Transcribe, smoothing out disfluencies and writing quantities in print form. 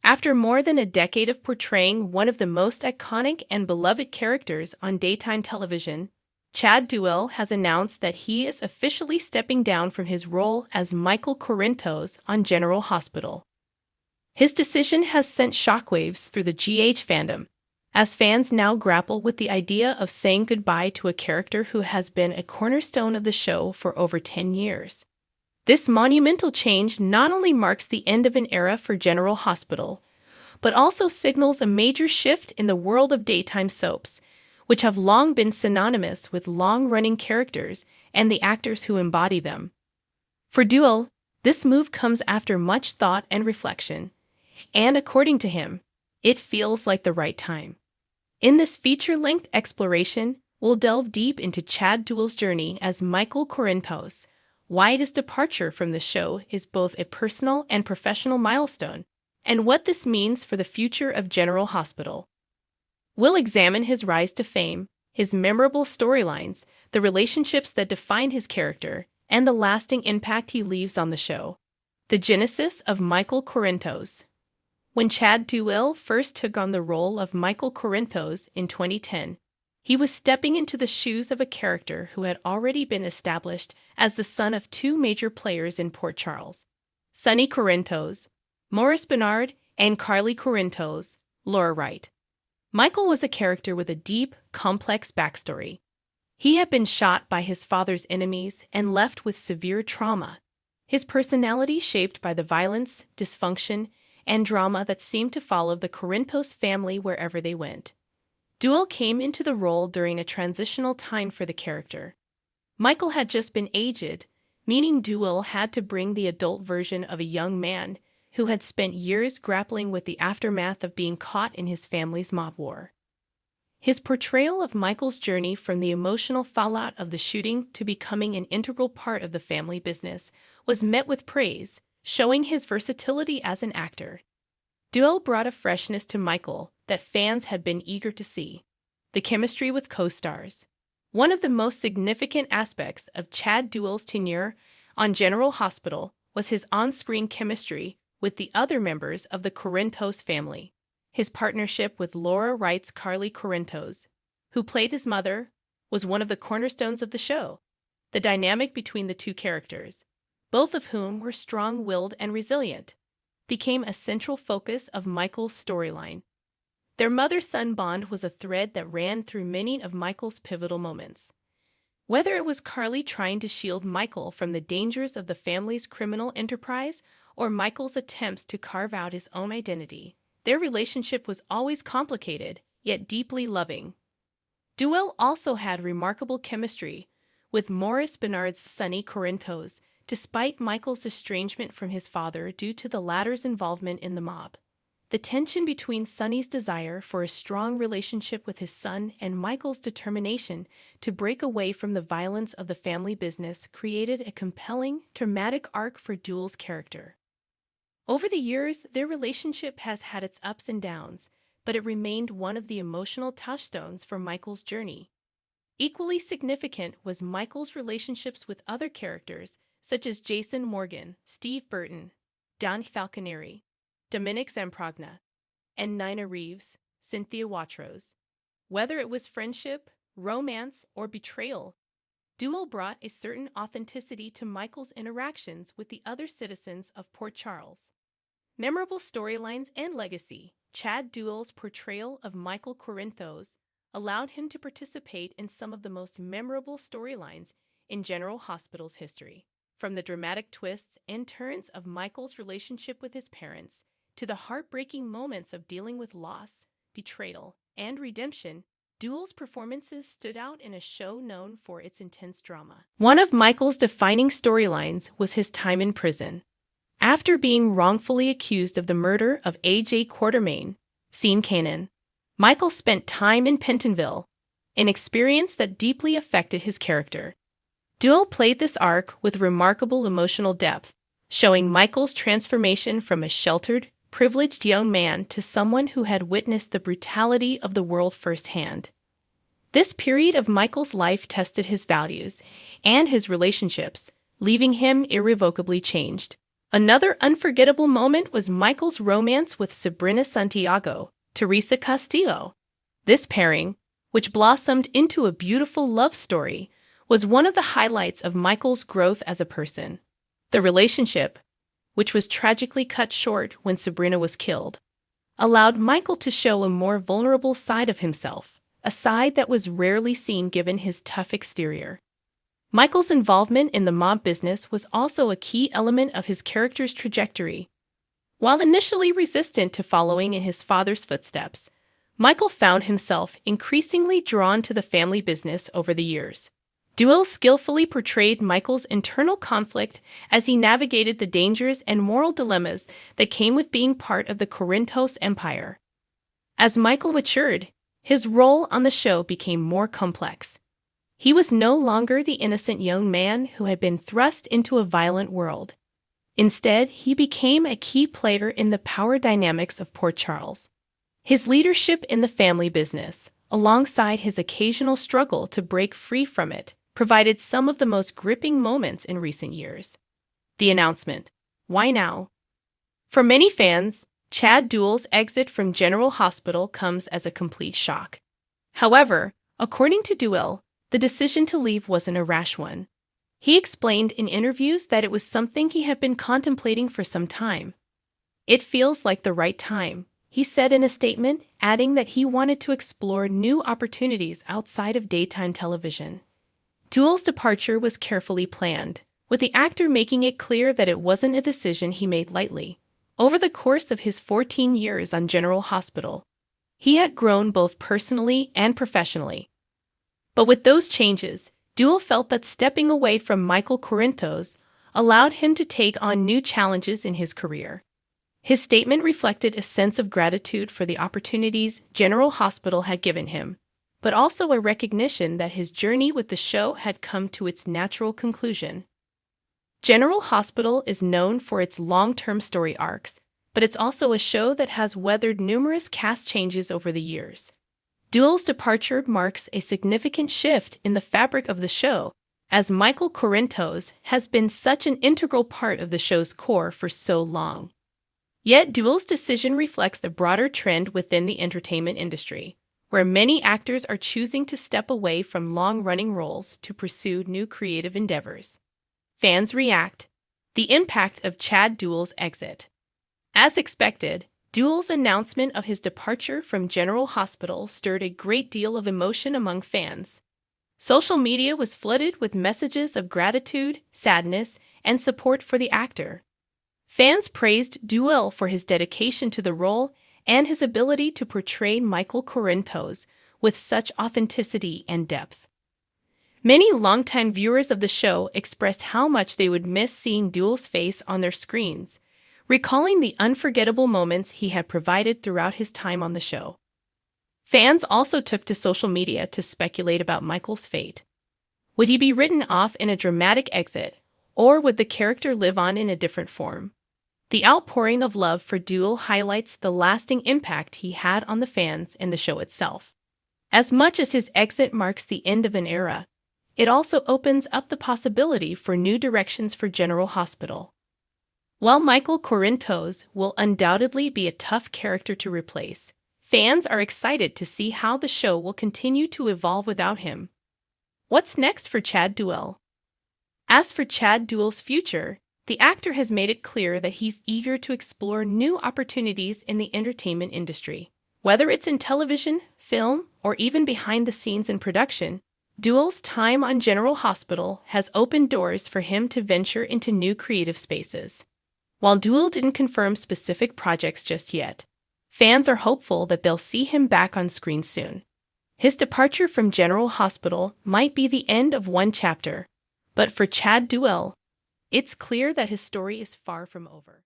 After more than a decade of portraying one of the most iconic and beloved characters on daytime television, Chad Duell has announced that he is officially stepping down from his role as Michael Corinthos on General Hospital. His decision has sent shockwaves through the GH fandom, as fans now grapple with the idea of saying goodbye to a character who has been a cornerstone of the show for over 10 years. This monumental change not only marks the end of an era for General Hospital, but also signals a major shift in the world of daytime soaps, which have long been synonymous with long-running characters and the actors who embody them. For Duell, this move comes after much thought and reflection, and according to him, it feels like the right time. In this feature-length exploration, we'll delve deep into Chad Duell's journey as Michael Corinthos, why his departure from the show is both a personal and professional milestone, and what this means for the future of General Hospital. We'll examine his rise to fame, his memorable storylines, the relationships that define his character, and the lasting impact he leaves on the show. The genesis of Michael Corinthos. When Chad Duell first took on the role of Michael Corinthos in 2010, he was stepping into the shoes of a character who had already been established as the son of two major players in Port Charles, Sonny Corinthos, Maurice Bernard, and Carly Corinthos, Laura Wright. Michael was a character with a deep, complex backstory. He had been shot by his father's enemies and left with severe trauma, his personality shaped by the violence, dysfunction, and drama that seemed to follow the Corinthos family wherever they went. Duell came into the role during a transitional time for the character. Michael had just been aged, meaning Duell had to bring the adult version of a young man who had spent years grappling with the aftermath of being caught in his family's mob war. His portrayal of Michael's journey from the emotional fallout of the shooting to becoming an integral part of the family business was met with praise, showing his versatility as an actor. Duell brought a freshness to Michael that fans had been eager to see. The chemistry with co-stars. One of the most significant aspects of Chad Duell's tenure on General Hospital was his on-screen chemistry with the other members of the Corinthos family. His partnership with Laura Wright's Carly Corinthos, who played his mother, was one of the cornerstones of the show. The dynamic between the two characters, both of whom were strong-willed and resilient, became a central focus of Michael's storyline. Their mother-son bond was a thread that ran through many of Michael's pivotal moments. Whether it was Carly trying to shield Michael from the dangers of the family's criminal enterprise or Michael's attempts to carve out his own identity, their relationship was always complicated, yet deeply loving. Duell also had remarkable chemistry with Maurice Bernard's Sonny Corinthos, despite Michael's estrangement from his father due to the latter's involvement in the mob. The tension between Sonny's desire for a strong relationship with his son and Michael's determination to break away from the violence of the family business created a compelling, dramatic arc for Duell's character. Over the years, their relationship has had its ups and downs, but it remained one of the emotional touchstones for Michael's journey. Equally significant was Michael's relationships with other characters, such as Jason Morgan, Steve Burton, Dan Falconeri, Dominic Zamprogna, and Nina Reeves, Cynthia Watros. Whether it was friendship, romance, or betrayal, Duell brought a certain authenticity to Michael's interactions with the other citizens of Port Charles. Memorable storylines and legacy. Chad Duell's portrayal of Michael Corinthos allowed him to participate in some of the most memorable storylines in General Hospital's history. From the dramatic twists and turns of Michael's relationship with his parents to the heartbreaking moments of dealing with loss, betrayal, and redemption, Duell's performances stood out in a show known for its intense drama. One of Michael's defining storylines was his time in prison. After being wrongfully accused of the murder of A.J. Quartermain, Sean Kanan, Michael spent time in Pentonville, an experience that deeply affected his character. Duell played this arc with remarkable emotional depth, showing Michael's transformation from a sheltered, privileged young man to someone who had witnessed the brutality of the world firsthand. This period of Michael's life tested his values and his relationships, leaving him irrevocably changed. Another unforgettable moment was Michael's romance with Sabrina Santiago, Teresa Castillo. This pairing, which blossomed into a beautiful love story, was one of the highlights of Michael's growth as a person. The relationship, which was tragically cut short when Sabrina was killed, allowed Michael to show a more vulnerable side of himself, a side that was rarely seen given his tough exterior. Michael's involvement in the mob business was also a key element of his character's trajectory. While initially resistant to following in his father's footsteps, Michael found himself increasingly drawn to the family business over the years. Duell skillfully portrayed Michael's internal conflict as he navigated the dangers and moral dilemmas that came with being part of the Corinthos empire. As Michael matured, his role on the show became more complex. He was no longer the innocent young man who had been thrust into a violent world. Instead, he became a key player in the power dynamics of Port Charles. His leadership in the family business, alongside his occasional struggle to break free from it, provided some of the most gripping moments in recent years. The announcement, "Why now?" For many fans, Chad Duell's exit from General Hospital comes as a complete shock. However, according to Duell, the decision to leave wasn't a rash one. He explained in interviews that it was something he had been contemplating for some time. "It feels like the right time," he said in a statement, adding that he wanted to explore new opportunities outside of daytime television. Duell's departure was carefully planned, with the actor making it clear that it wasn't a decision he made lightly. Over the course of his 14 years on General Hospital, he had grown both personally and professionally. But with those changes, Duell felt that stepping away from Michael Corinthos allowed him to take on new challenges in his career. His statement reflected a sense of gratitude for the opportunities General Hospital had given him, but also a recognition that his journey with the show had come to its natural conclusion. General Hospital is known for its long-term story arcs, but it's also a show that has weathered numerous cast changes over the years. Duell's departure marks a significant shift in the fabric of the show, as Michael Corinthos has been such an integral part of the show's core for so long. Yet Duell's decision reflects a broader trend within the entertainment industry, where many actors are choosing to step away from long-running roles to pursue new creative endeavors. Fans react. The impact of Chad Duell's exit. As expected, Duell's announcement of his departure from General Hospital stirred a great deal of emotion among fans. Social media was flooded with messages of gratitude, sadness, and support for the actor. Fans praised Duell for his dedication to the role and his ability to portray Michael Corinthos with such authenticity and depth. Many longtime viewers of the show expressed how much they would miss seeing Duell's face on their screens, recalling the unforgettable moments he had provided throughout his time on the show. Fans also took to social media to speculate about Michael's fate. Would he be written off in a dramatic exit, or would the character live on in a different form? The outpouring of love for Duell highlights the lasting impact he had on the fans and the show itself. As much as his exit marks the end of an era, it also opens up the possibility for new directions for General Hospital. While Michael Corinthos will undoubtedly be a tough character to replace, fans are excited to see how the show will continue to evolve without him. What's next for Chad Duell? As for Chad Duell's future, the actor has made it clear that he's eager to explore new opportunities in the entertainment industry. Whether it's in television, film, or even behind the scenes in production, Duell's time on General Hospital has opened doors for him to venture into new creative spaces. While Duell didn't confirm specific projects just yet, fans are hopeful that they'll see him back on screen soon. His departure from General Hospital might be the end of one chapter, but for Chad Duell, it's clear that his story is far from over.